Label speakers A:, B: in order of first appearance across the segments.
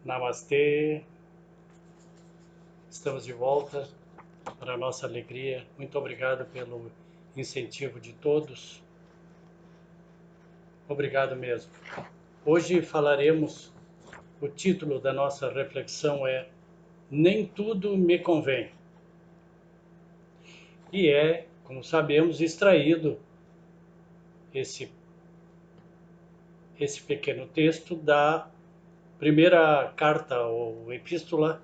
A: Namastê, estamos de volta para a nossa alegria. Muito obrigado pelo incentivo de todos. Obrigado mesmo. Hoje falaremos, o título da nossa reflexão é Nem Tudo Me Convém. E é, como sabemos, extraído esse pequeno texto da primeira carta ou epístola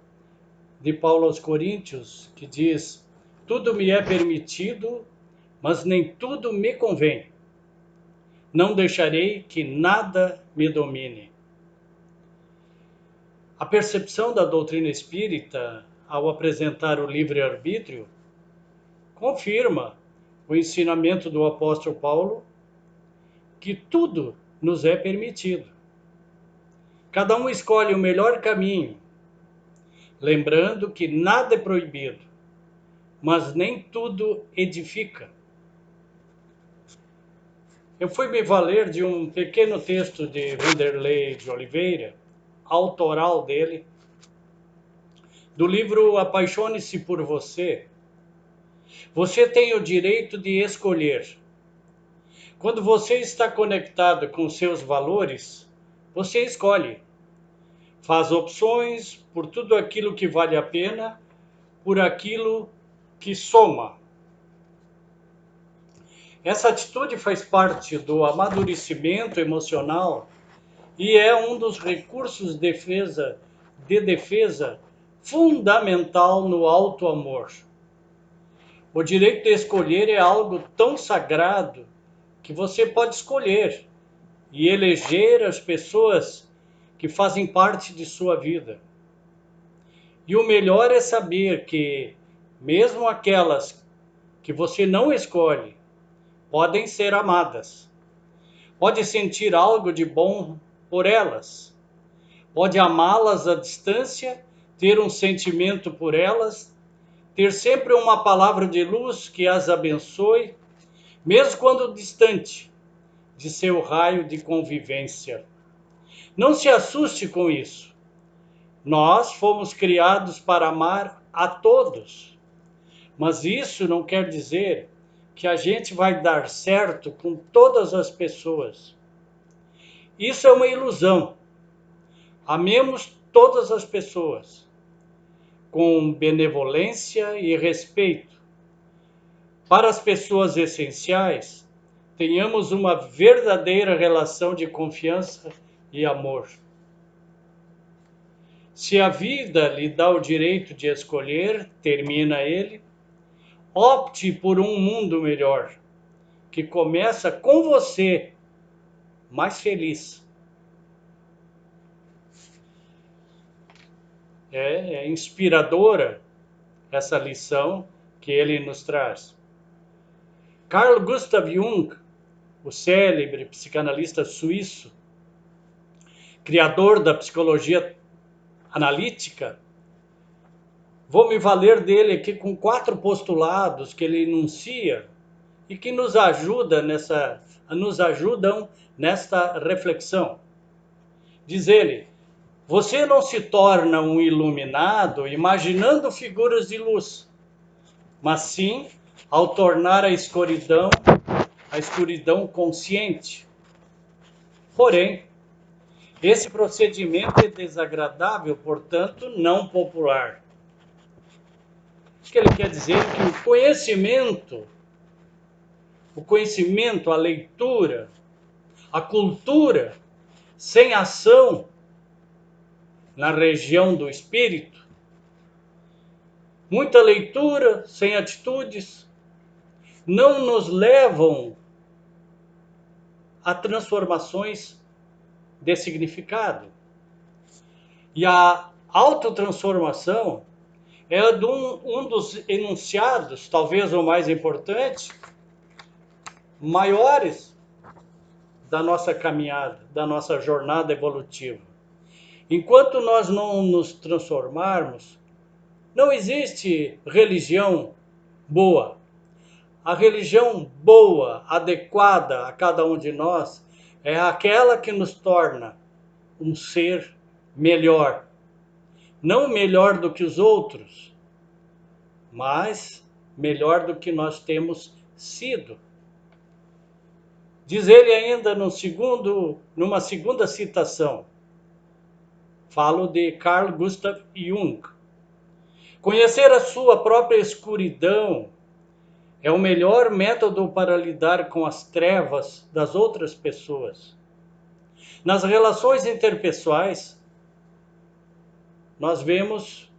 A: de Paulo aos Coríntios, que diz: tudo me é permitido, mas nem tudo me convém. Não deixarei que nada me domine. A percepção da doutrina espírita, ao apresentar o livre-arbítrio, confirma o ensinamento do apóstolo Paulo, que tudo nos é permitido. Cada um escolhe o melhor caminho, lembrando que nada é proibido, mas nem tudo edifica. Eu fui me valer de um pequeno texto de Vanderlei de Oliveira, autoral dele, do livro Apaixone-se por Você. Você tem o direito de escolher. Quando você está conectado com seus valores, você escolhe. Faz opções por tudo aquilo que vale a pena, por aquilo que soma. Essa atitude faz parte do amadurecimento emocional e é um dos recursos de defesa fundamental no auto-amor. O direito de escolher é algo tão sagrado que você pode escolher e eleger as pessoas que fazem parte de sua vida. E o melhor é saber que, mesmo aquelas que você não escolhe, podem ser amadas. Pode sentir algo de bom por elas. Pode amá-las à distância, ter um sentimento por elas, ter sempre uma palavra de luz que as abençoe, mesmo quando distante de seu raio de convivência. Não se assuste com isso. Nós fomos criados para amar a todos, mas isso não quer dizer que a gente vai dar certo com todas as pessoas. Isso é uma ilusão. Amemos todas as pessoas, com benevolência e respeito. Para as pessoas essenciais, tenhamos uma verdadeira relação de confiança e amor. Se a vida lhe dá o direito de escolher, termina ele, opte por um mundo melhor, que começa com você, mais feliz. É inspiradora essa lição que ele nos traz. Carl Gustav Jung, o célebre psicanalista suíço, criador da psicologia analítica, vou me valer dele aqui com 4 postulados que ele enuncia e que nos ajudam nesta reflexão. Diz ele: você não se torna um iluminado imaginando figuras de luz, mas sim ao tornar a escuridão consciente. Porém, esse procedimento é desagradável, portanto, não popular. O que ele quer dizer é que o conhecimento, a leitura, a cultura, sem ação na região do espírito, muita leitura sem atitudes, não nos levam a transformações de significado. E a autotransformação é um dos enunciados, talvez o mais importante, maiores da nossa caminhada, da nossa jornada evolutiva. Enquanto nós não nos transformarmos, não existe religião boa. A religião boa, adequada a cada um de nós, é aquela que nos torna um ser melhor, não melhor do que os outros, mas melhor do que nós temos sido. Diz ele ainda numa segunda citação, falo de Carl Gustav Jung: conhecer a sua própria escuridão é o melhor método para lidar com as trevas das outras pessoas. Nas relações interpessoais, nós vemos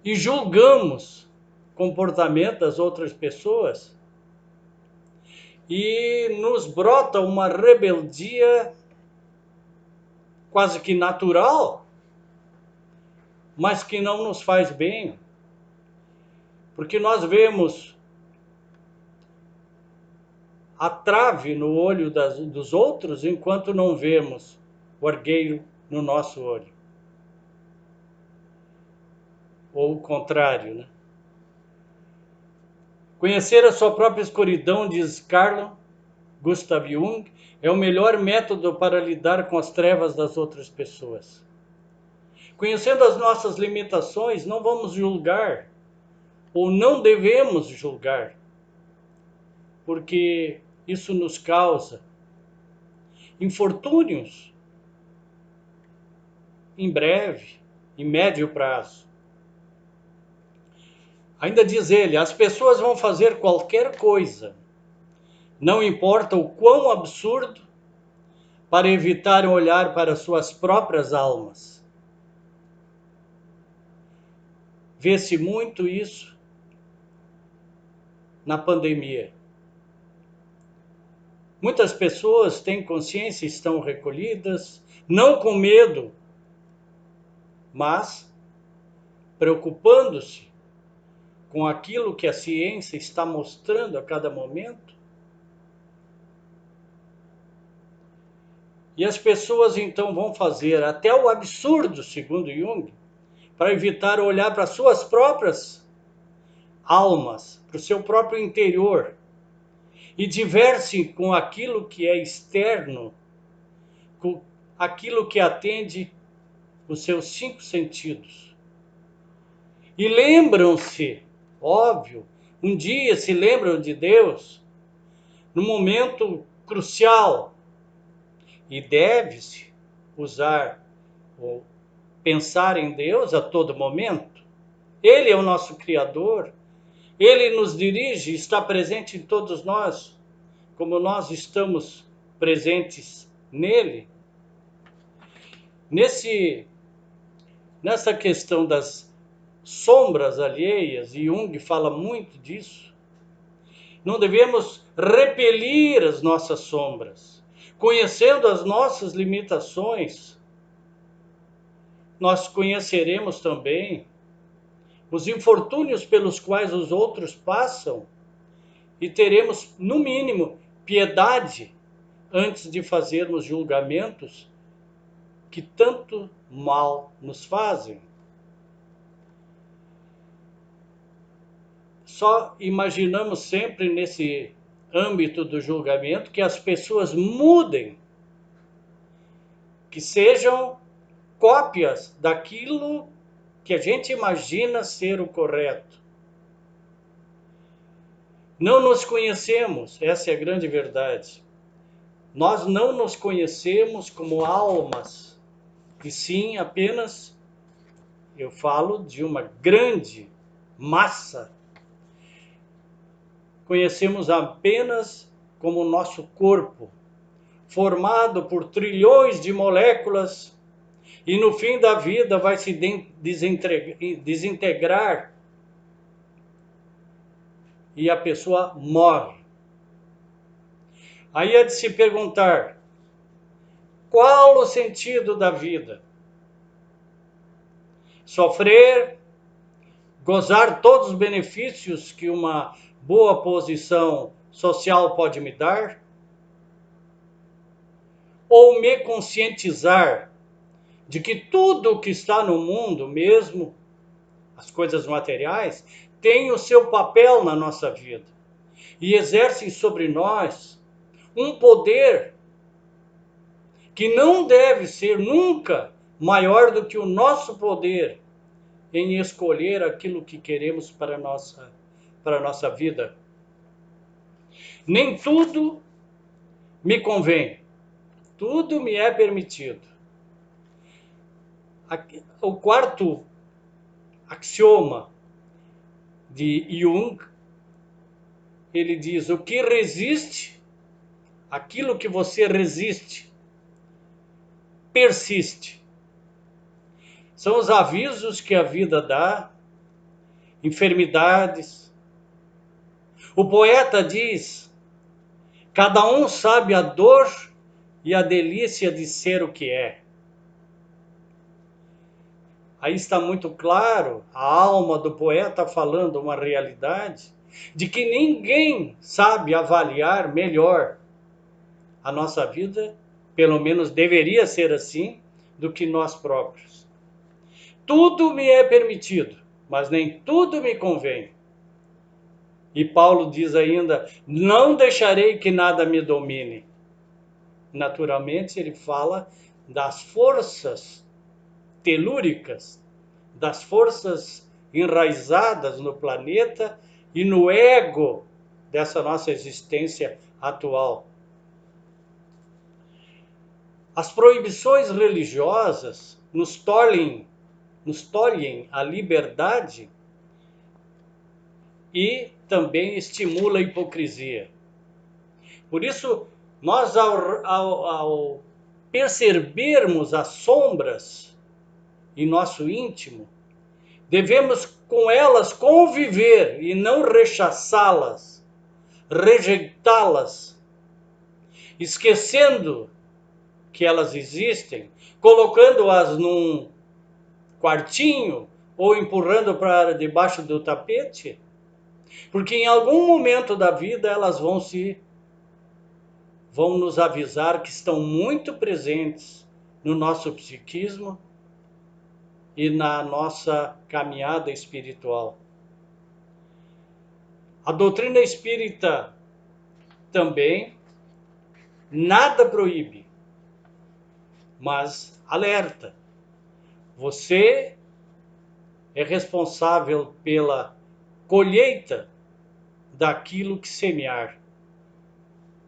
A: e julgamos o comportamento das outras pessoas e nos brota uma rebeldia quase que natural, mas que não nos faz bem, porque nós vemos a trave no olho dos outros enquanto não vemos o argueiro no nosso olho. Ou o contrário, né? Conhecer a sua própria escuridão, diz Carl Gustav Jung, é o melhor método para lidar com as trevas das outras pessoas. Conhecendo as nossas limitações, não vamos julgar, ou não devemos julgar, porque isso nos causa infortúnios em breve, em médio prazo. Ainda diz ele, as pessoas vão fazer qualquer coisa, não importa o quão absurdo, para evitar olhar para suas próprias almas. Vê-se muito isso na pandemia. Muitas pessoas têm consciência, estão recolhidas, não com medo, mas preocupando-se com aquilo que a ciência está mostrando a cada momento. E as pessoas então vão fazer até o absurdo, segundo Jung, para evitar olhar para suas próprias almas, para o seu próprio interior, e diversem com aquilo que é externo, com aquilo que atende os seus 5 sentidos. E lembram-se, óbvio, um dia se lembram de Deus, no momento crucial, e deve-se usar ou pensar em Deus a todo momento. Ele é o nosso Criador, Ele nos dirige, está presente em todos nós, como nós estamos presentes nele. Nessa questão das sombras alheias, e Jung fala muito disso, não devemos repelir as nossas sombras. Conhecendo as nossas limitações, nós conheceremos também os infortúnios pelos quais os outros passam e teremos, no mínimo, piedade antes de fazermos julgamentos que tanto mal nos fazem. Só imaginamos sempre nesse âmbito do julgamento que as pessoas mudem, que sejam cópias daquilo que a gente imagina ser o correto. Não nos conhecemos, essa é a grande verdade. Nós não nos conhecemos como almas, e sim apenas, eu falo de uma grande massa. Conhecemos apenas como o nosso corpo, formado por trilhões de moléculas, e no fim da vida vai se desintegrar e a pessoa morre. Aí é de se perguntar, qual o sentido da vida? Sofrer, gozar todos os benefícios que uma boa posição social pode me dar? Ou me conscientizar de que tudo o que está no mundo, mesmo as coisas materiais, tem o seu papel na nossa vida e exercem sobre nós um poder que não deve ser nunca maior do que o nosso poder em escolher aquilo que queremos para a nossa vida. Nem tudo me convém, tudo me é permitido. O quarto axioma de Jung, ele diz: o que resiste, aquilo que você resiste, persiste. São os avisos que a vida dá, enfermidades. O poeta diz: cada um sabe a dor e a delícia de ser o que é. Aí está muito claro a alma do poeta falando uma realidade de que ninguém sabe avaliar melhor a nossa vida, pelo menos deveria ser assim, do que nós próprios. Tudo me é permitido, mas nem tudo me convém. E Paulo diz ainda: não deixarei que nada me domine. Naturalmente, ele fala das forças telúricas, das forças enraizadas no planeta e no ego dessa nossa existência atual. As proibições religiosas nos tolhem a liberdade e também estimula a hipocrisia. Por isso, nós ao percebermos as sombras em nosso íntimo, devemos com elas conviver e não rechaçá-las, rejeitá-las, esquecendo que elas existem, colocando-as num quartinho ou empurrando para debaixo do tapete, porque em algum momento da vida elas vão nos avisar que estão muito presentes no nosso psiquismo e na nossa caminhada espiritual. A doutrina espírita também nada proíbe, mas alerta. Você é responsável pela colheita daquilo que semear,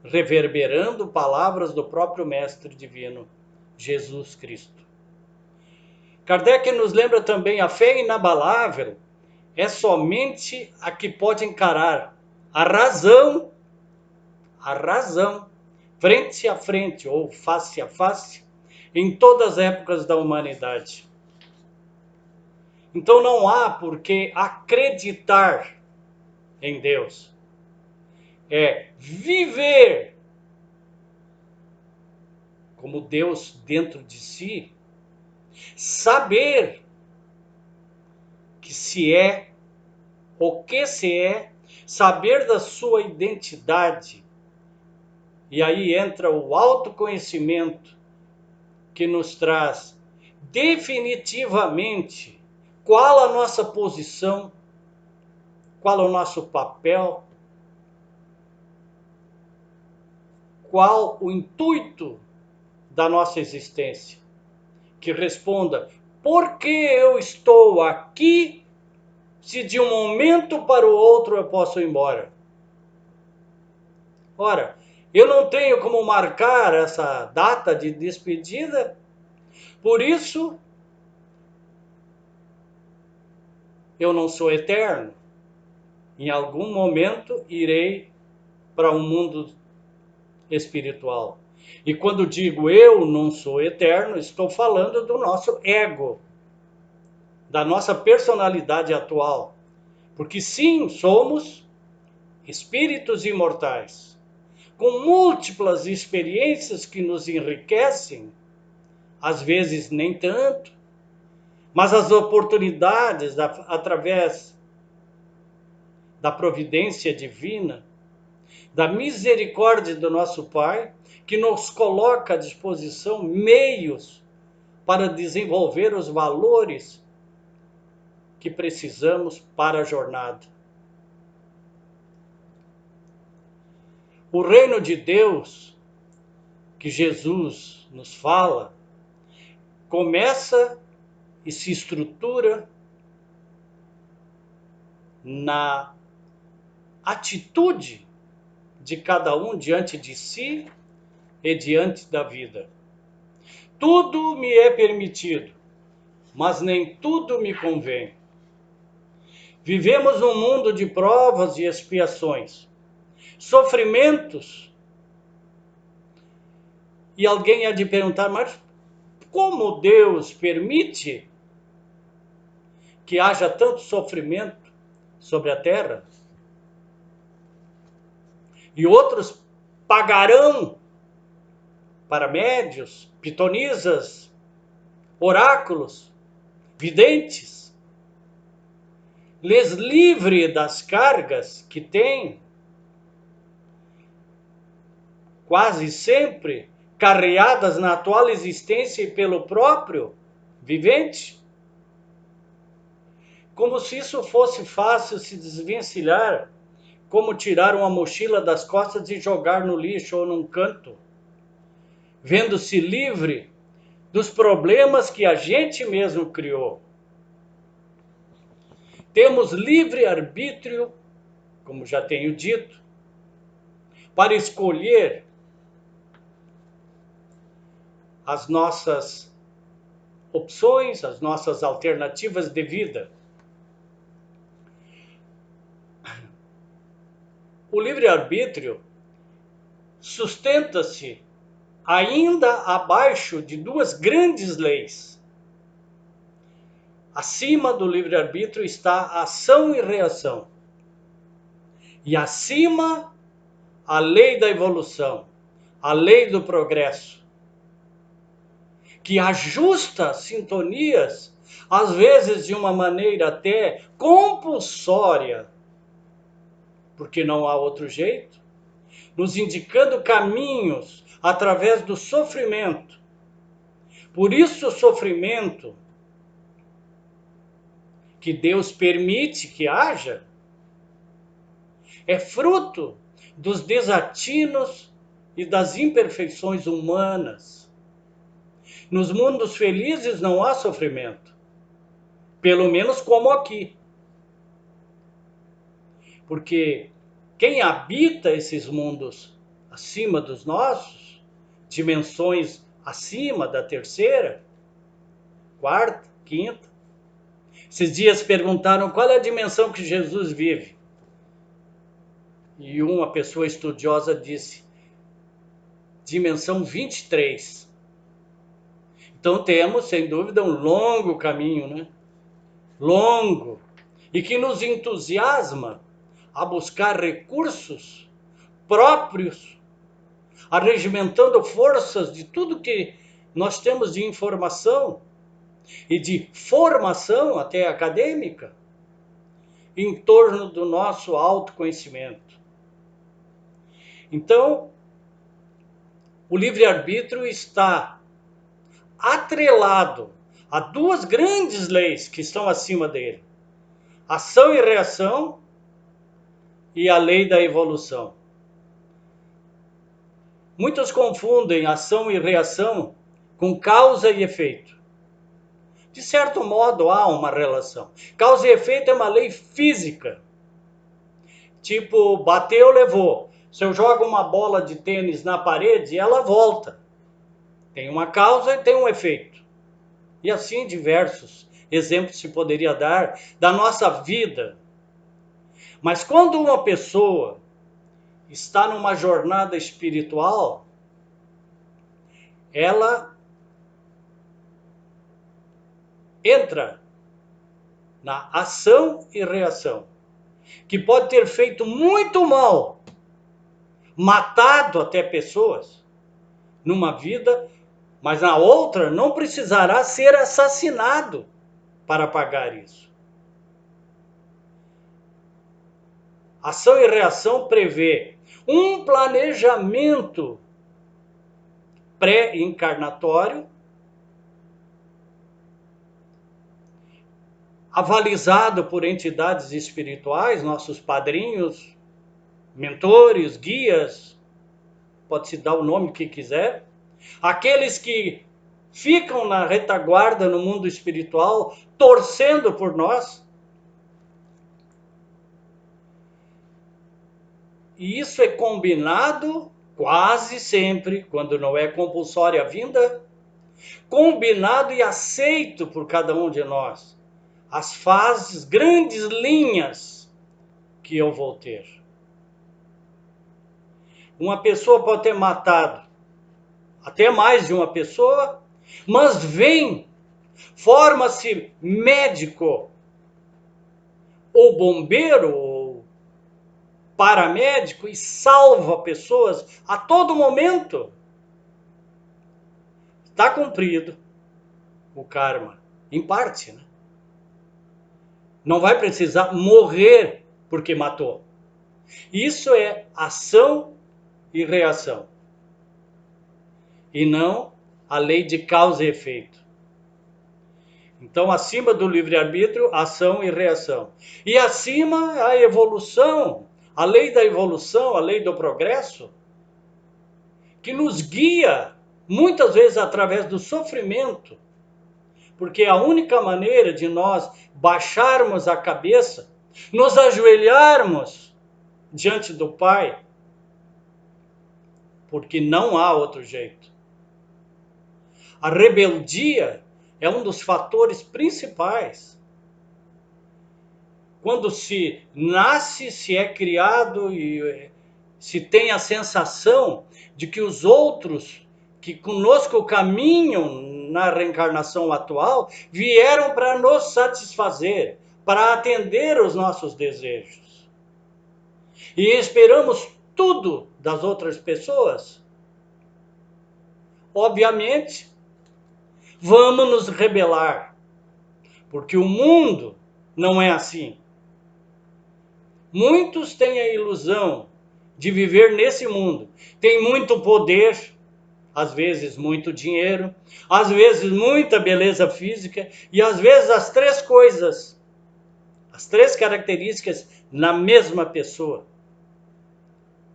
A: reverberando palavras do próprio Mestre Divino, Jesus Cristo. Kardec nos lembra também: a fé inabalável é somente a que pode encarar a razão, frente a frente ou face a face, em todas as épocas da humanidade. Então não há por que acreditar em Deus. É viver como Deus dentro de si, saber que se é, o que se é, saber da sua identidade. E aí entra o autoconhecimento, que nos traz definitivamente qual a nossa posição, qual o nosso papel, qual o intuito da nossa existência. Que responda: por que eu estou aqui se de um momento para o outro eu posso ir embora? Ora, eu não tenho como marcar essa data de despedida, por isso eu não sou eterno. Em algum momento irei para um mundo espiritual. E quando digo eu não sou eterno, estou falando do nosso ego, da nossa personalidade atual. Porque sim, somos espíritos imortais, com múltiplas experiências que nos enriquecem, às vezes nem tanto, mas as oportunidades através da providência divina, da misericórdia do nosso Pai, que nos coloca à disposição meios para desenvolver os valores que precisamos para a jornada. O reino de Deus, que Jesus nos fala, começa e se estrutura na atitude de cada um diante de si e diante da vida. Tudo me é permitido, mas nem tudo me convém. Vivemos um mundo de provas e expiações, sofrimentos. E alguém há de perguntar, mas como Deus permite que haja tanto sofrimento sobre a terra? E outros pagarão para médios, pitonisas, oráculos, videntes, lhes livre das cargas que têm, quase sempre carreadas na atual existência e pelo próprio vivente? Como se isso fosse fácil se desvencilhar, como tirar uma mochila das costas e jogar no lixo ou num canto, vendo-se livre dos problemas que a gente mesmo criou. Temos livre arbítrio, como já tenho dito, para escolher as nossas opções, as nossas alternativas de vida. O livre-arbítrio sustenta-se ainda abaixo de duas grandes leis. Acima do livre-arbítrio está a ação e reação. E acima, a lei da evolução, a lei do progresso, que ajusta sintonias, às vezes de uma maneira até compulsória, porque não há outro jeito, nos indicando caminhos através do sofrimento. Por isso o sofrimento que Deus permite que haja é fruto dos desatinos e das imperfeições humanas. Nos mundos felizes não há sofrimento, pelo menos como aqui. Porque quem habita esses mundos acima dos nossos, dimensões acima da terceira, quarta, quinta, esses dias perguntaram qual é a dimensão que Jesus vive. E uma pessoa estudiosa disse, dimensão 23. Então temos, sem dúvida, um longo caminho, né? Longo. E que nos entusiasma a buscar recursos próprios, arregimentando forças de tudo que nós temos de informação e de formação até acadêmica em torno do nosso autoconhecimento. Então, o livre-arbítrio está atrelado a duas grandes leis que estão acima dele: ação e reação e a lei da evolução. Muitos confundem ação e reação com causa e efeito. De certo modo, há uma relação. Causa e efeito é uma lei física. Tipo, bateu, levou. Se eu jogo uma bola de tênis na parede, ela volta. Tem uma causa e tem um efeito. E assim diversos exemplos se poderia dar da nossa vida. Mas quando uma pessoa está numa jornada espiritual, ela entra na ação e reação, que pode ter feito muito mal, matado até pessoas numa vida, mas na outra não precisará ser assassinado para pagar isso. Ação e reação prevê um planejamento pré-encarnatório, avalizado por entidades espirituais, nossos padrinhos, mentores, guias, pode-se dar o nome que quiser, aqueles que ficam na retaguarda no mundo espiritual, torcendo por nós. E isso é combinado quase sempre, quando não é compulsória a vinda, combinado e aceito por cada um de nós. As fases, grandes linhas que eu vou ter. Uma pessoa pode ter matado até mais de uma pessoa, mas vem, forma-se médico, ou bombeiro, ou paramédico e salva pessoas a todo momento. Está cumprido o karma, em parte, né? Não vai precisar morrer porque matou. Isso é ação e reação. E não a lei de causa e efeito. Então, acima do livre-arbítrio, ação e reação. E acima, a evolução, a lei da evolução, a lei do progresso, que nos guia, muitas vezes através do sofrimento, porque a única maneira de nós baixarmos a cabeça, nos ajoelharmos diante do Pai, porque não há outro jeito. A rebeldia é um dos fatores principais. Quando se nasce, se é criado e se tem a sensação de que os outros que conosco caminham na reencarnação atual vieram para nos satisfazer, para atender os nossos desejos. E esperamos tudo das outras pessoas. Obviamente, vamos nos rebelar, porque o mundo não é assim. Muitos têm a ilusão de viver nesse mundo. Tem muito poder, às vezes muito dinheiro, às vezes muita beleza física e às vezes as três coisas, as três características na mesma pessoa.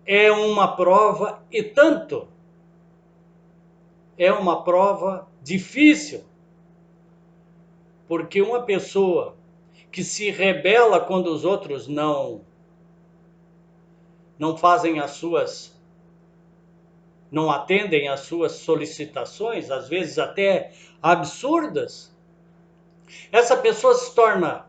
A: É uma prova e tanto. É uma prova difícil, porque uma pessoa que se rebela quando os outros não fazem não atendem às suas solicitações, às vezes até absurdas, essa pessoa se torna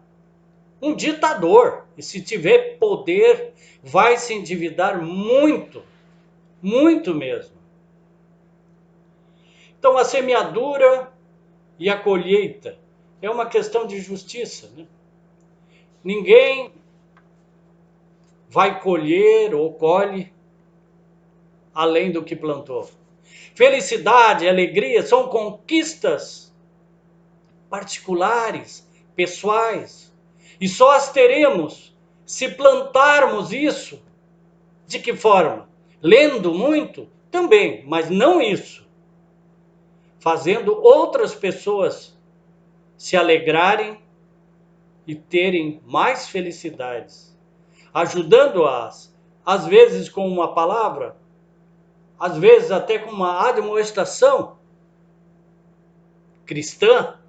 A: um ditador. E se tiver poder, vai se endividar muito, muito mesmo. Então a semeadura e a colheita é uma questão de justiça, né? Ninguém vai colher ou colhe além do que plantou. Felicidade, alegria são conquistas particulares, pessoais. E só as teremos se plantarmos isso. De que forma? Lendo muito? Também, mas não isso. Fazendo outras pessoas se alegrarem e terem mais felicidades. Ajudando-as, às vezes com uma palavra, às vezes até com uma admoestação cristã,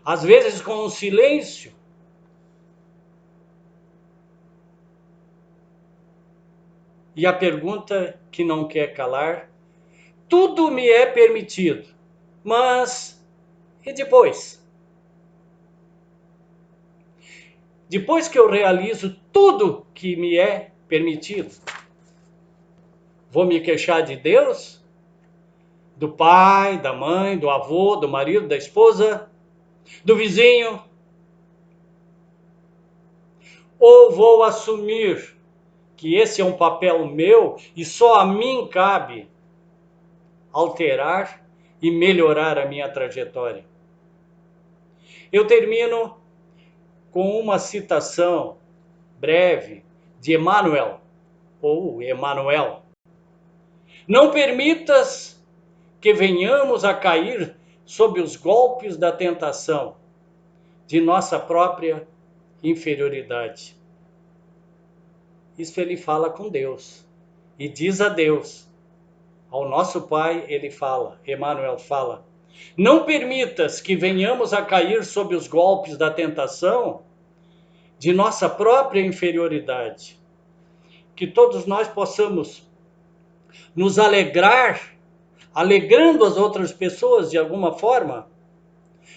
A: às vezes com um silêncio. E a pergunta que não quer calar: tudo me é permitido, mas e depois? Depois que eu realizo tudo que me é permitido, vou me queixar de Deus? Do pai, da mãe, do avô, do marido, da esposa, do vizinho? Ou vou assumir que esse é um papel meu e só a mim cabe alterar e melhorar a minha trajetória? Eu termino com uma citação breve de Emmanuel, ou Emanuel. Não permitas que venhamos a cair sob os golpes da tentação de nossa própria inferioridade. Isso ele fala com Deus e diz a Deus. Ao nosso Pai ele fala, Emmanuel fala: não permitas que venhamos a cair sob os golpes da tentação de nossa própria inferioridade. que todos nós possamos nos alegrar, alegrando as outras pessoas de alguma forma,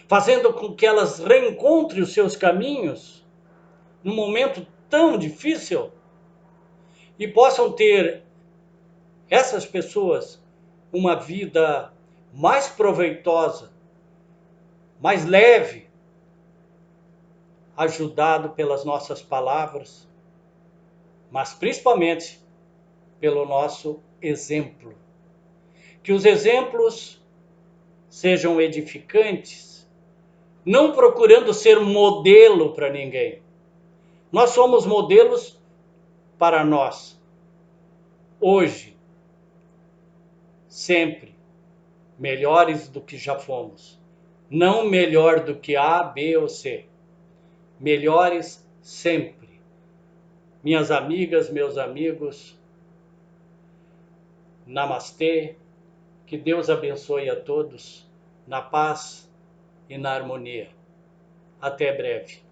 A: fazendo com que elas reencontrem os seus caminhos num momento tão difícil e possam ter, essas pessoas, uma vida mais proveitosa, mais leve, ajudado pelas nossas palavras, mas principalmente pelo nosso exemplo. Que os exemplos sejam edificantes, não procurando ser modelo para ninguém. Nós somos modelos para nós, hoje, sempre, melhores do que já fomos. Não melhor do que A, B ou C. Melhores sempre. Minhas amigas, meus amigos, namastê, que Deus abençoe a todos, na paz e na harmonia. Até breve.